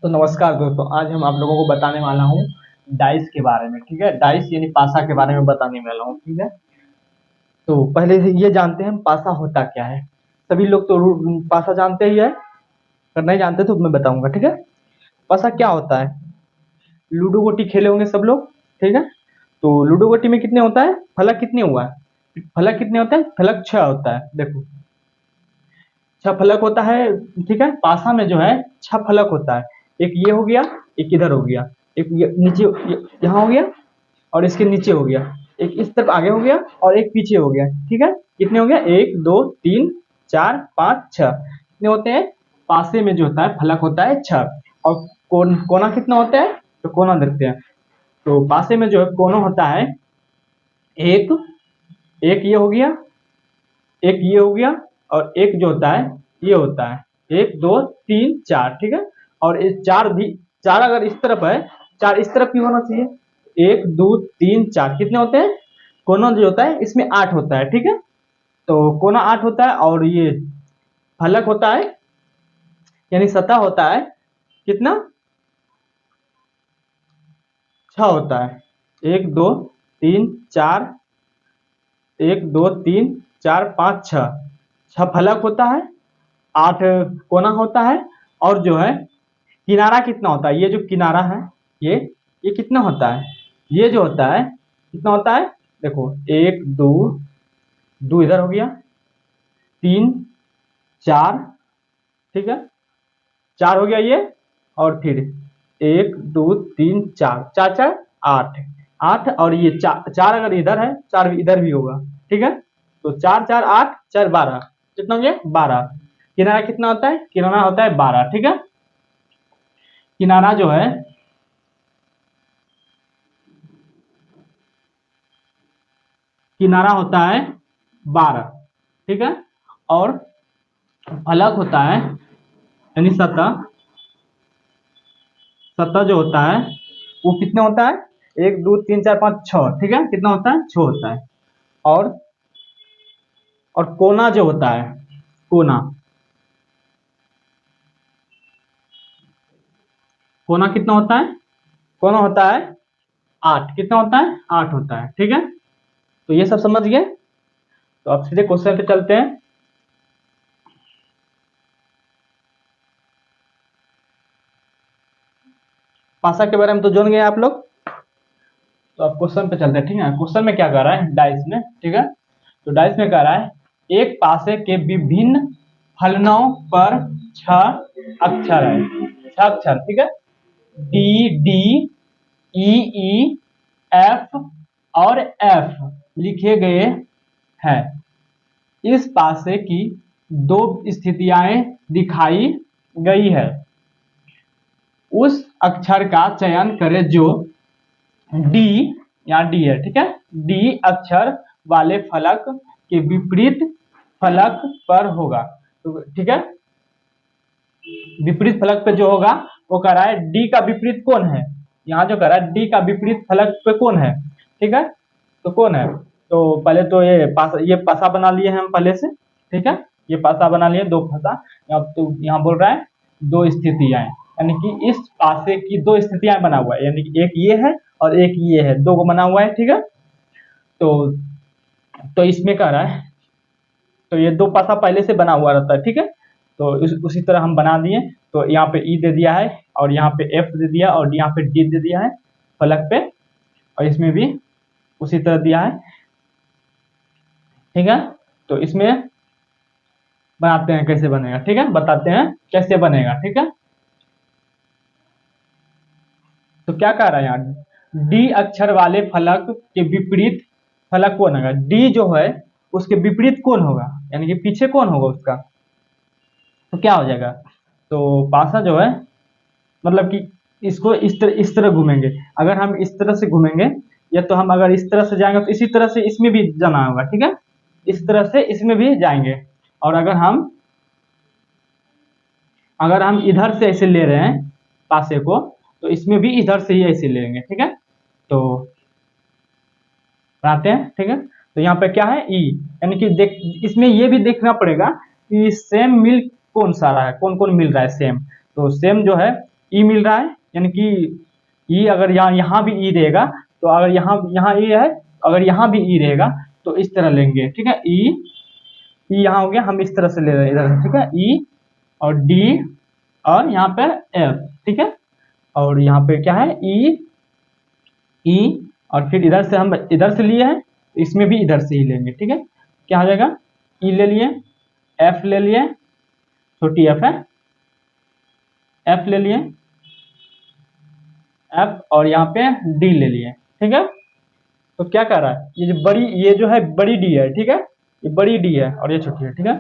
तो नमस्कार दोस्तों, आज हम आप लोगों को बताने वाला हूँ डाइस के बारे में। ठीक है, डाइस यानी पासा के बारे में बताने वाला हूँ। ठीक है, तो पहले से ये जानते हैं पासा होता क्या है। सभी लोग तो पासा जानते ही है, अगर नहीं जानते तो मैं बताऊंगा। ठीक है, पासा क्या होता है। लूडो गोटी खेले होंगे सब लोग। ठीक है, तो लूडो गोटी में कितने होता है, फलक कितने हुआ है, फलक कितने होता है, फलक 6 होता है। देखो 6 फलक होता है। ठीक है, पासा में जो है 6 फलक होता है। एक ये हो गया, एक इधर हो गया, एक नीचे यहाँ हो गया, और इसके नीचे हो गया, एक इस तरफ आगे हो गया और एक पीछे हो गया। ठीक है, कितने हो गया, 1 2 3 4 5 6 कितने होते हैं। पासे में जो होता है फलक होता है 6। और कोना कितना होता है, तो कोना देखते हैं। तो पासे में जो है कोना होता है एक, एक ये हो गया, एक ये हो गया, और एक जो होता है ये होता है 1 2 3 4। ठीक है, और इस चार भी, चार अगर इस तरफ है, चार इस तरफ भी होना चाहिए। 1 2 3 4 कितने होते हैं, कोना जो होता है इसमें 8 होता है। ठीक है, तो कोना 8 होता है, और ये फलक होता है यानी सतह होता है कितना, 6 होता है। 1 2 3 4, 1 2 3 4 5 6, 6 फलक होता है, 8 कोना होता है। और जो है किनारा कितना होता है, ये जो किनारा है ये कितना होता है, ये जो होता है कितना होता है। देखो 1 2, दो इधर हो गया, 3 4। ठीक है, 4 हो गया ये, और फिर 1 2 3 4, 4 4 8, 8, और ये चार अगर इधर है, चार इधर भी होगा। ठीक है, तो 4 4 8 4 12 कितना हो गया, 12। किनारा कितना होता है, किनारा होता है 12। ठीक है, किनारा जो है, किनारा होता है 12। ठीक है, और फलक होता है यानी सतह, सतह जो होता है वो कितना होता है, 1 2 3 4 5 6। ठीक है, कितना होता है, 6 होता है। और और कोना जो होता है, कोना, कोना कितना होता है, कोना होता है 8। कितना होता है, 8 होता है। ठीक है, तो ये सब समझ गए। तो अब सीधे क्वेश्चन पे चलते हैं। पासा के बारे में तो जान गए आप लोग, तो अब क्वेश्चन पे चलते हैं। ठीक है, क्वेश्चन में क्या कह रहा है डाइस में। ठीक है, तो डाइस में कह रहा है एक पासे के विभिन्न फलनों पर 6 अक्षर है, 6 अक्षर। ठीक है, डी डी, ई ई, एफ और एफ लिखे गए हैं। इस पासे की दो स्थितियां दिखाई गई है। उस अक्षर का चयन करें जो डी, यहाँ डी है। ठीक है, डी अक्षर वाले फलक के विपरीत फलक पर होगा। तो ठीक है, विपरीत फलक पे जो होगा वो कह रहा है डी का विपरीत कौन है, यहाँ जो कह रहा है डी का विपरीत फलक पे कौन है। ठीक है, तो कौन है, तो पहले तो ये पासा बना लिए हैं हम पहले से। ठीक है, ये पासा बना लिए, दो पासा। तो यहाँ बोल रहा है दो स्थितियां, यानी कि इस पासे की दो स्थितियां बना हुआ है, यानी कि एक ये है और एक ये है, दो को बना हुआ है। ठीक है, तो इसमें कह रहा है, तो ये दो पासा पहले से बना हुआ रहता है। ठीक है, तो उसी तरह हम बना दिए। तो यहाँ पे ई दे दिया है, और यहाँ पे एफ दे दिया, और यहाँ पे डी दे दिया है फलक पे, और इसमें भी उसी तरह दिया है। ठीक है, तो इसमें बनाते हैं कैसे बनेगा। ठीक है, बताते हैं कैसे बनेगा। ठीक है, तो क्या कह रहा है यहाँ, डी अक्षर वाले फलक के विपरीत फलक कौन होगा, डी जो है उसके विपरीत कौन होगा, यानी कि पीछे कौन होगा उसका। तो क्या हो जाएगा, तो पासा जो है मतलब कि इसको इस तरह घूमेंगे। अगर हम इस तरह से घूमेंगे, या तो हम अगर इस तरह से जाएंगे तो इसी तरह से इसमें भी जाना होगा। ठीक है, इस तरह से इसमें भी जाएंगे। और अगर हम इधर से ऐसे ले रहे हैं पासे को, तो इसमें भी इधर से ही ऐसे लेंगे। ठीक है, तो बनाते हैं। ठीक है, तो यहाँ पे क्या है ई, यानी कि देख, इसमें ये भी देखना पड़ेगा कि सेम मिल कौन सा रहा है, कौन कौन मिल रहा है सेम। तो सेम जो है ई मिल रहा है, यानी कि ई अगर यहाँ भी ई रहेगा तो अगर यहाँ ई है, अगर यहाँ भी ई रहेगा तो इस तरह लेंगे, ठीक है। ई यहाँ हो गया, हम इस तरह से ले रहे हैं इधर, ठीक है। ई और डी और यहाँ पे एफ, ठीक है। और यहाँ पे क्या है, ई और फिर इधर से हम इधर से लिए हैं, इसमें भी इधर से ही लेंगे, ठीक है। क्या हो जाएगा, ई ले लिए, एफ ले लिए, छोटी एफ है, एफ ले लिए, एफ और यहाँ पे डी ले लिए, ठीक है। तो क्या कर रहा है, ये जो है बड़ी डी है, ठीक है, ये बड़ी डी है और ये छोटी है, ठीक है।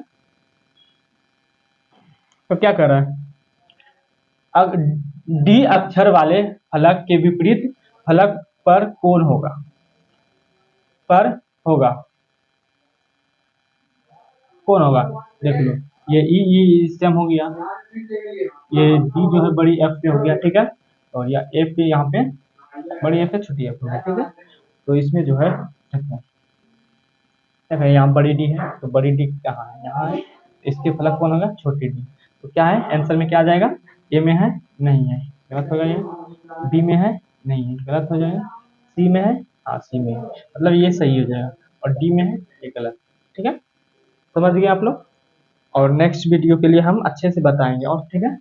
तो क्या कर रहा है, अब डी अक्षर वाले फलक के विपरीत फलक पर कौन होगा, कौन होगा, देख लो, ये ई सेम हो गया, ये डी जो है बड़ी एफ पे हो गया, ठीक है। और या एफ पे यहाँ पे बड़ी एफ पे छोटी एफ हो गया, ठीक है। तो इसमें जो है देखो यहाँ बड़ी डी है, तो बड़ी डी कहाँ है, यहाँ है, इसके फलक कौन होगा, छोटी डी। तो क्या है आंसर में, क्या आ जाएगा, ए में है, नहीं है, गलत होगा, ये बी में है, नहीं है, गलत हो जाएगा, सी में है, हाँ सी में है, मतलब ये सही हो जाएगा, और डी में है, ये गलत, ठीक है। समझ गए आप लोग। और नेक्स्ट वीडियो के लिए हम अच्छे से बताएंगे, और ठीक है।